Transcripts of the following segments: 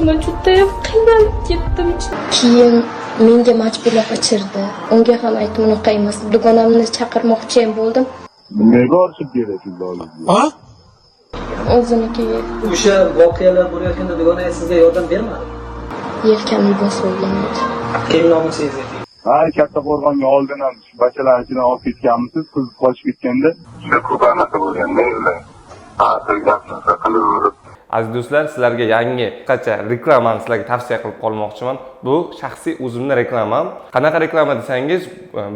men judayam qiynalib ketdim. Keyin menga majburlab ichirdi. Unga ham aytdim unaqa emas. Dugonamni chaqirmoqchi ham bo'ldim. Nimaga borishib keraksiz oldingizga? Ha? O'zinikiga O'sha voqealar bo'layotganda dugonangiz sizga yordam bermadi? yelkamni bosib olgan edi. Keyin nomusingizni Ha, katta qo'rg'onga oldin ham shu bachalarni ichidan olib ketganmisiz, qiz qochib ketganda. Shu ko'panasi bo'lganda ular. Ha, qilgansiz, qilaverib. Aziz do'stlar, sizlarga yangi qancha reklamani sizlarga tavsiya qilib qolmoqchiman. Bu shaxsiy o'zimning reklamam. Qanaqa reklama desangiz,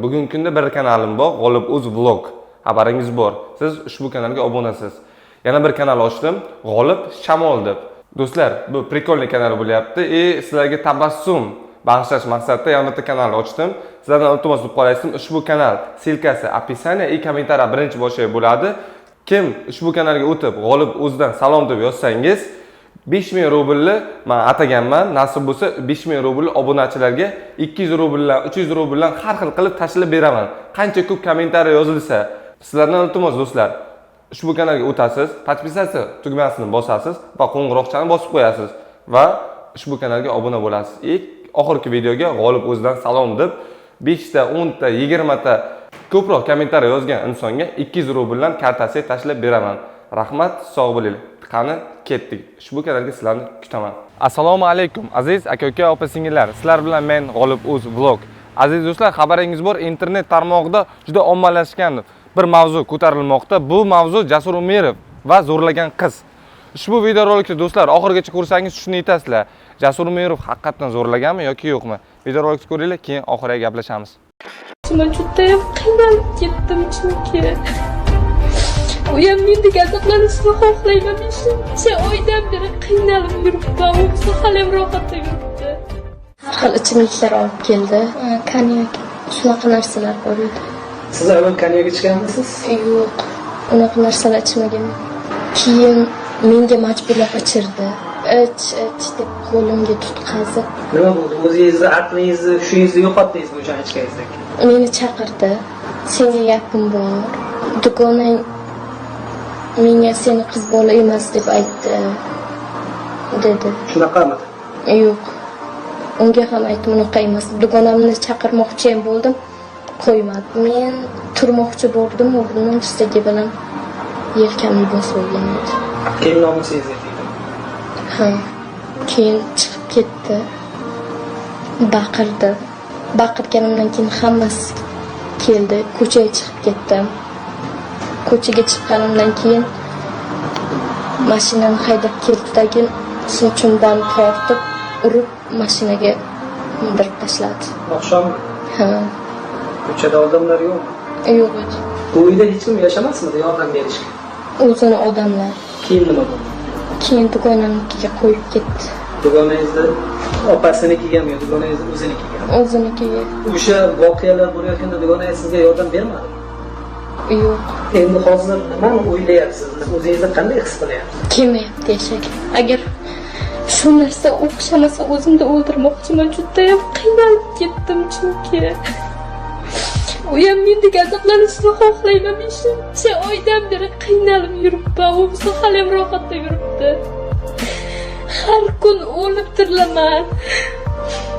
bugungi kunda bir kanalim bor, G'olib Uz vlog. Xabaringiz bor. Siz ushbu kanalga obunasiz. Yana bir kanal ochdim, G'olib Shamol deb. Do'stlar, bu prikolniy kanal bo'lyapti. Sizlarga tabassum bag'ishlash maqsadida yana bitta kanal ochdim. Sizlardan iltimos qilib qolaysim, ushbu kanal silkasi opисание и kommentariy birinchi boshida bo'ladi. Kim ushbu kanalga o'tib, G'olib O'zdan salom deb yozsangiz, 5000 rublni men ataganman. Nasib bo'lsa 5000 rubl obunachilarga 200 rubldan, 300 rubldan har xil qilib tashlab beraman. Qancha ko'p kommentariy yozilsa, sizlardan iltimos do'stlar, ushbu kanalga o'tasiz, podpisatsiya tugmasini bosasiz va qo'ng'iroqchani bosib qo'yasiz va ushbu kanalga obuna bo'lasiz. Oxirgi videoga G'olib O'zdan salom deb 5 ta, 10 ta, 20 ta ko'proq kommentariy yozgan insonga 200 rubldan kartasiga tashlab beraman. Rahmat, sog' bo'linglar. Qani ketdik. Ushbu kanalga sizlarni kutaman. Assalomu alaykum aziz aka-uka, opa-singillar. Sizlar bilan men G'olib O'z vlog. Aziz do'stlar, xabaringiz bor, internet tarmog'ida juda ommalashgan bir mavzu ko'tarilmoqda. Bu mavzu Jasur Umirov va zo'rlagan qiz. Ushbu videorolikni do'stlar oxirigacha ko'rsangiz shuni yetasizlar. Jasur Umirov haqiqatan zo'rlaganmi yoki yo'qmi? Videorolikni ko'ringlar, keyin oxiriga gaplashamiz. Men judayam qiynalib ketdim chunki u ham mendek azoblanishni xohlayman. Shuncha oydan beri qiynalib yuribman. U hali ham rohatda yuribdi. Har xil ichimliklar olib keldi. Konyak, shunaqa narsalar bor edi. Siz avval konyak ichganmisiz? Yo'q, unaqa narsalar ichmaganman. Keyin menga majburlab ichirdi. Ich deb qo'limga tutqazib. Nima bo'ldi? O'zingizni, aqlingizni, hushingizni yo'qotdingizmi o'sha ichganingizdan keyin? Meni chaqirdi. Senga gapim bor. Dugonang menga seni qiz bola emas deb aytdi dedi. Shunaqami? Yo'q. Unga ham aytdim unaqa emas. Dugonamni chaqirmoqchi ham bo'ldim. Qo'ymadi. Men turmoqchi bo'ldim, o'g'limning istagi bilan yelkamni bosib olgan edi. Keyin nomusingizni Ha. Keyin chiqib ketdi. Baqirdi. Baqirganimdan keyin hammasi keldi. Ko'chaga chiqib ketdim. Ko'chaga chiqqanimdan keyin mashinani haydab keldidagi sochimdan tortib, urib mashinaga mindirib tashladi. Oqshom Ha. ko'chada odamlar yo'q. Yo'q edi. Bu uyda hech kim yashamasmidi yordam berishga? O'zini odamlar. Keyin nima bo'ldi? Keyin dugonamnikiga qo'yib ketdi. Dugonangizni opasinikigami yo dugonangizni o'zinikigami? O'zinikiga. O'sha voqealar bo'layotganda dugonangiz sizga yordam bermadi? Yo'q. Endi hozir nimani o'ylayapsiz? O'zingizni qanday his qilyapsiz? Kelmayapti yashaga. Agar shu narsa o'xshamasa o'zimni o'ldirmoqchiman. Judayam qiynalib ketdim chunki u ham mendek azoblanishni xohlayman. Men shuncha oydan beri qiynalib yuribman. U hali ham rohatda yuribdi. Har kun o'lib tirilaman.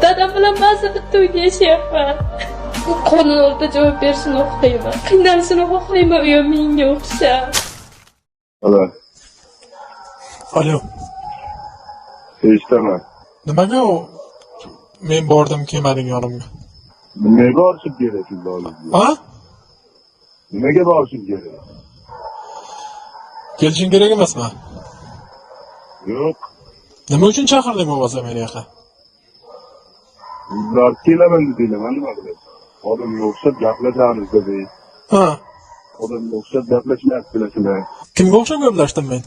Dadam bilan ba'zi bitta uyda yashayapman. U qonun oldida javob berishini xohlayman. Qiynalishini xohlayman. U ham menga o'xshab. Alo. Alo. Eshitaman. Nimaga men bordim kelmading yonimga? Nimaga borishib keraksiz oldingizga? Ha? Nimaga borishib kerak? Kelishing kerak emasmi? Yo'q. Nima uchun chaqirding bo'lmasa meni yoqqa? Ular kelaman dedilar, nima qilaman? Odamga o'xshab gaplashamiz dedi. Ha. Odamga o'xshab gaplashmayapsizlar. Kimga o'xshab gaplashdim men?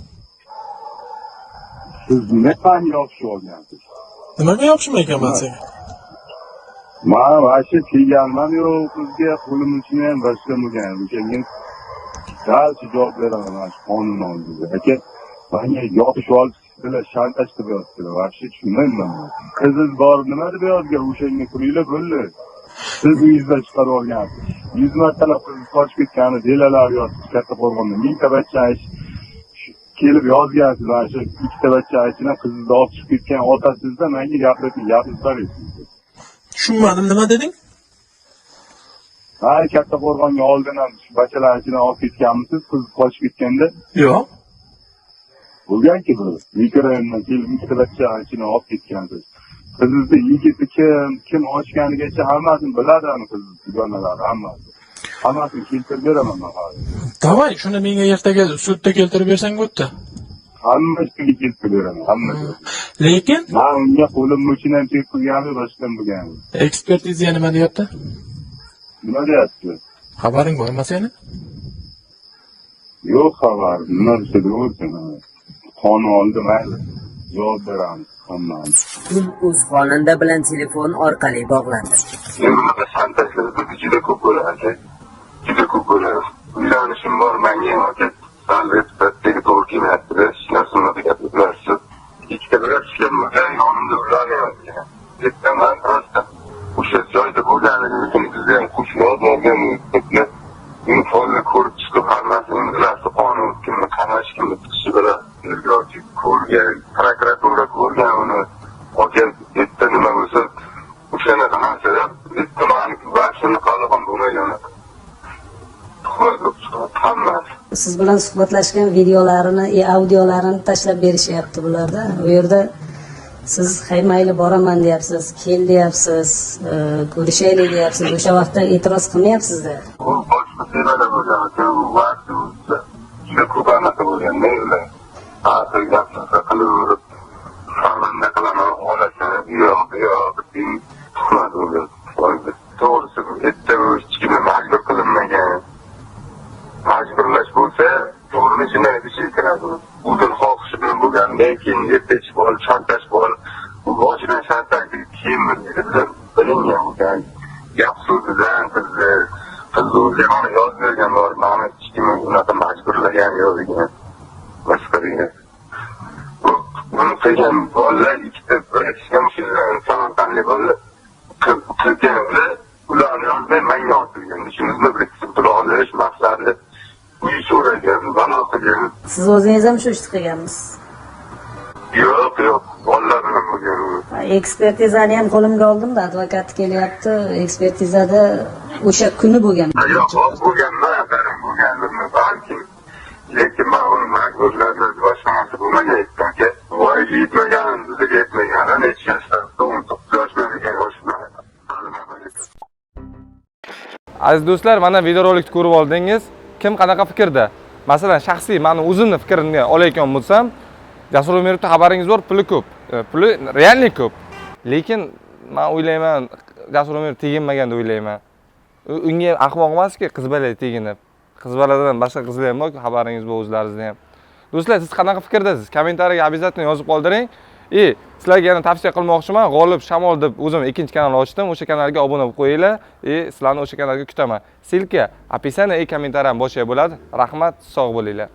Siz nima qani yopishib olgansiz? Nimaga yopishmayapman senga? Men vaqti kelganman yo'q, sizga qo'lim uchun ham boshqa bo'lgan. O'shanga salchi javob beraman mana shu qonun oldida. Aka, menga yopish olishdilar, shantaj qilyaptilar. Vaqti tushunmayman. Qiziz bor, nima deb yozgan? O'shanga pulinglar bo'ldi. Siz uyingizdan chiqarib olgansiz. 100 martalab qiz qochib ketgani delalar yozib katta qo'rg'onda. Mingta bachcha kelib yozgansiz mana shu ikkita bachchani ichidan qizni olib chiqib ketgan otasizda menga gapirib Tushunmadim, nima deding? ha katta qo'rg'onga oldin ham shu bachchalarni ichidan olib ketganmisiz qiz qochib ketganda Yo'q. bo'lganki bu mikrorayondan kelib ikkita bachchani ichidan olib ketgansiz qizizni yigiti kim ochganigacha hammasini biladi ani qizni dugonalari hammasini keltirib beraman man hozir Davay, shuni menga ertaga sudda keltirib bersang bo'pti. hammasiga keltirib beraman hammasiga Lekin man unga qo'lim uchun ham tekpurganmi boshqam bo'lganmi ekspertiza nima deyapti? nima deyapti Xabaring bormi seni? yo'q xabar nima desa bo'lsin qonun oldi mayli javob beramiz hammamiz Uz xonanda bilan telefon orqali bog'landi. bunaqa fantaziyalar juda ko'p bo'ladi juda ko'p bo'ladi uylanishim bor manga ham aka salvetdagi to'g'ri kelmayapti hech narsani gapirmayapti ikkita bilan ishlamoqda yonimda ularmayapti man просто o'sha joyda bo'lganligim uchun bizda ham qo'shnilar borgan uni folga ko'rib chiqib hammasini bilasi qonun kimni qamash kimni tiqishi biladi ko'rgan prokuratura ko'rgan uni aka bitta nima bo'lsa o'shanaqa narsalar bitta mani vaqtini qolgan bo'lmaydi hammasi Siz bilan suhbatlashgan videolarini, audiolarini tashlab berishyapti bularda. U yerda siz hay mayli boraman deyapsiz, kel deyapsiz, ko'rishaylik deyapsiz. O'sha vaqtda e'tiroz qilmayapsiz-da. u boshqa temada bo'lgan ekan u vaqti juda ko'p anaqa bo'lgan mayli gaplarni qilaverib xonanda qilaman olasan to'g'risi bitta hech kimga majbur qilinmagan majburlash bo'lsa to'g'rini shunday ishi kiradi o'zini xohishi bilan bo'lgandan keyin ertachib olib chantash bor boshidan chantash keyin bilingan bo'lgan gap so'zidan qizni o'ziga mana yozib bergan bor mani hech kim unaqa majburlagan yo'q degan boshqa degan buni qilgan bolalar ikkita birlashgan samarqandlik bolalar qilgan ularni yozmay manga yozdirgan ishimizni biriktirib tura olish maqsadi uy so'ragan balo qilgan Siz o'zingiz ham shu ishni qilganmisiz? yo'q bolalar bilan bo'lgan Ekspertizani ham qo'limga oldimda, advokat kelyapti. Ekspertizada o'sha kuni bo'lgan. yo'q bo'lganman balki lekin man uni majburladi boshqa narsa bo'lmagan aka voyaga yetmagan bizga yetmagan necha yoshda 19 yoshlarga yoshlar Aziz do'stlar, mana videorolikni ko'rib oldingiz. Kim qanaqa fikrda? Masalan, shaxsiy meni o'zimni fikrimni olayotgan bo'lsam, Jasur Umerovda xabaringiz bor, puli ko'p. Puli realniy ko'p. Lekin men o'ylayman, Jasur Umerov teginmagan deb o'ylayman. Unga ahmoq emas-ki, qiz bola teginib. Qiz boladan boshqa qizlar ham bor, xabaringiz bor o'zlaringizda ham. Do'stlar, siz qanaqa fikrdasiz? Kommentariyaga обязательно yozib qoldiring. Sizlarga yana tavsiya qilmoqchiman. G'olib Shamol deb o'zim ikkinchi kanal ochdim. O'sha kanalga obuna bo'lib qo'yinglar. Sizlarni o'sha kanalga kutaman. Silka описание kommentariyam boshqa bo'ladi. Rahmat, sog' bo'linglar.